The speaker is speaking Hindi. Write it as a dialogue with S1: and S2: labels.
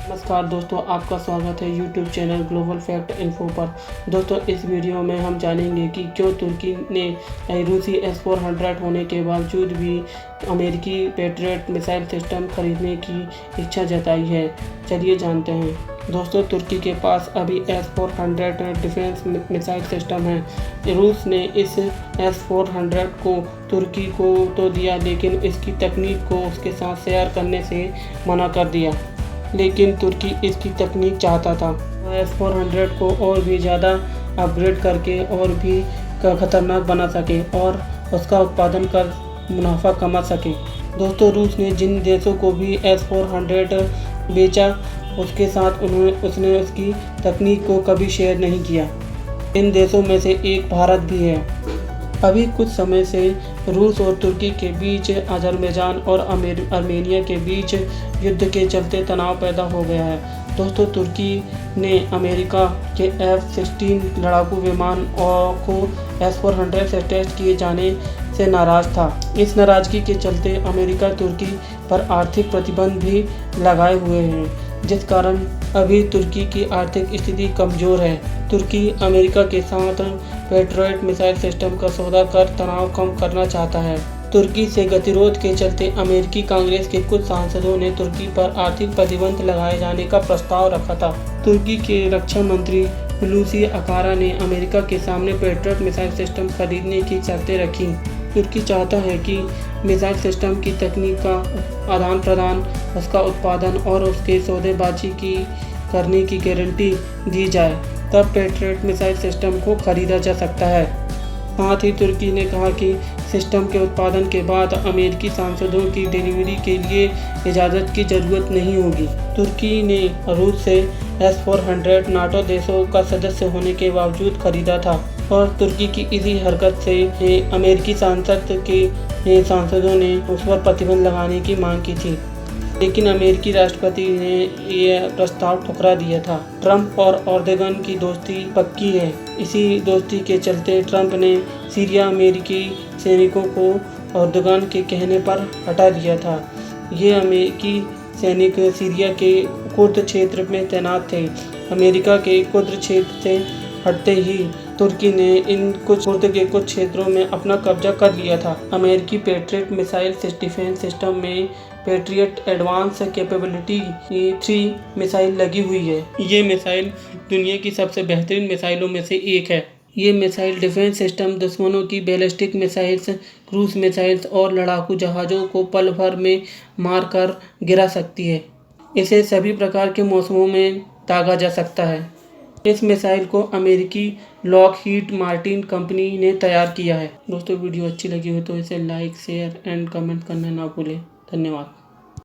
S1: नमस्कार दोस्तों, आपका स्वागत है YouTube channel global fact info पर। दोस्तों, इस वीडियो में हम जानेंगे कि क्यों तुर्की ने रूसी S-400 होने के बावजूद भी अमेरिकी पैट्रियट मिसाइल सिस्टम खरीदने की इच्छा जताई है। चलिए जानते हैं। दोस्तों, तुर्की के पास अभी S-400 डिफेंस मिसाइल सिस्टम है। रूस ने इस S-400 को तुर्की को तो दिया, लेकिन इसकी तकनीक को उसके साथ शेयर करने से मना कर दिया। लेकिन तुर्की इसकी तकनीक चाहता था। S-400 को और भी ज़्यादा अपग्रेड करके और भी खतरनाक बना सके और उसका उत्पादन कर मुनाफा कमा सके। दोस्तों, रूस ने जिन देशों को भी S-400 बेचा, उसके साथ उसने उसकी तकनीक को कभी शेयर नहीं किया। इन देशों में से एक भारत भी है। अभी कुछ समय से रूस और तुर्की के बीच, अज़रबैजान और आर्मेनिया के बीच युद्ध के चलते तनाव पैदा हो गया है। दोस्तों, तुर्की ने अमेरिका के F-16 लड़ाकू विमान को S-400 से टेस्ट किए जाने से नाराज़ था। इस नाराज़गी के चलते अमेरिका तुर्की पर आर्थिक प्रतिबंध भी लगाए हुए हैं, जिस कारण अभी तुर्की की आर्थिक स्थिति कमज़ोर है। तुर्की अमेरिका के साथ पैट्रियट मिसाइल सिस्टम का सौदा कर तनाव कम करना चाहता है। तुर्की से गतिरोध के चलते अमेरिकी कांग्रेस के कुछ सांसदों ने तुर्की पर आर्थिक प्रतिबंध लगाए जाने का प्रस्ताव रखा था। तुर्की के रक्षा मंत्री हुलूसी अकारा ने अमेरिका के सामने पैट्रियट मिसाइल सिस्टम खरीदने की शर्तें रखी। तुर्की चाहता है कि मिसाइल सिस्टम की तकनीक का आदान प्रदान, उसका उत्पादन और उसके सौदेबाजी करने की गारंटी दी जाए, तब पैट्रियट मिसाइल सिस्टम को खरीदा जा सकता है। साथ ही तुर्की ने कहा कि सिस्टम के उत्पादन के बाद अमेरिकी सांसदों की डिलीवरी के लिए इजाज़त की ज़रूरत नहीं होगी। तुर्की ने रूस से S-400 नाटो देशों का सदस्य होने के बावजूद खरीदा था और तुर्की की इसी हरकत से अमेरिकी सांसदों ने उस पर प्रतिबंध लगाने की मांग की थी, लेकिन अमेरिकी राष्ट्रपति ने यह प्रस्ताव ठुकरा दिया था। ट्रंप और एर्दोगन की दोस्ती पक्की है। इसी दोस्ती के चलते ट्रंप ने सीरिया अमेरिकी सैनिकों को एर्दोगन के कहने पर हटा दिया था। ये अमेरिकी सैनिक सीरिया के कुर्द क्षेत्र में तैनात थे। अमेरिका के कुर्द क्षेत्र से हटते ही तुर्की ने कुर्द के कुछ क्षेत्रों में अपना कब्जा कर लिया था। अमेरिकी पैट्रियट मिसाइल डिफेंस सिस्टम में पैट्रियट एडवांस कैपेबिलिटी 3 मिसाइल लगी हुई है। ये मिसाइल दुनिया की सबसे बेहतरीन मिसाइलों में से एक है। ये मिसाइल डिफेंस सिस्टम दुश्मनों की बैलिस्टिक मिसाइल्स, क्रूज मिसाइल्स और लड़ाकू जहाज़ों को पल भर में मार कर गिरा सकती है। इसे सभी प्रकार के मौसमों में दागा जा सकता है। इस मिसाइल को अमेरिकी लॉकहीड मार्टिन कंपनी ने तैयार किया है। दोस्तों, वीडियो अच्छी लगी हो तो इसे लाइक, शेयर एंड कमेंट करना ना भूलें। धन्यवाद।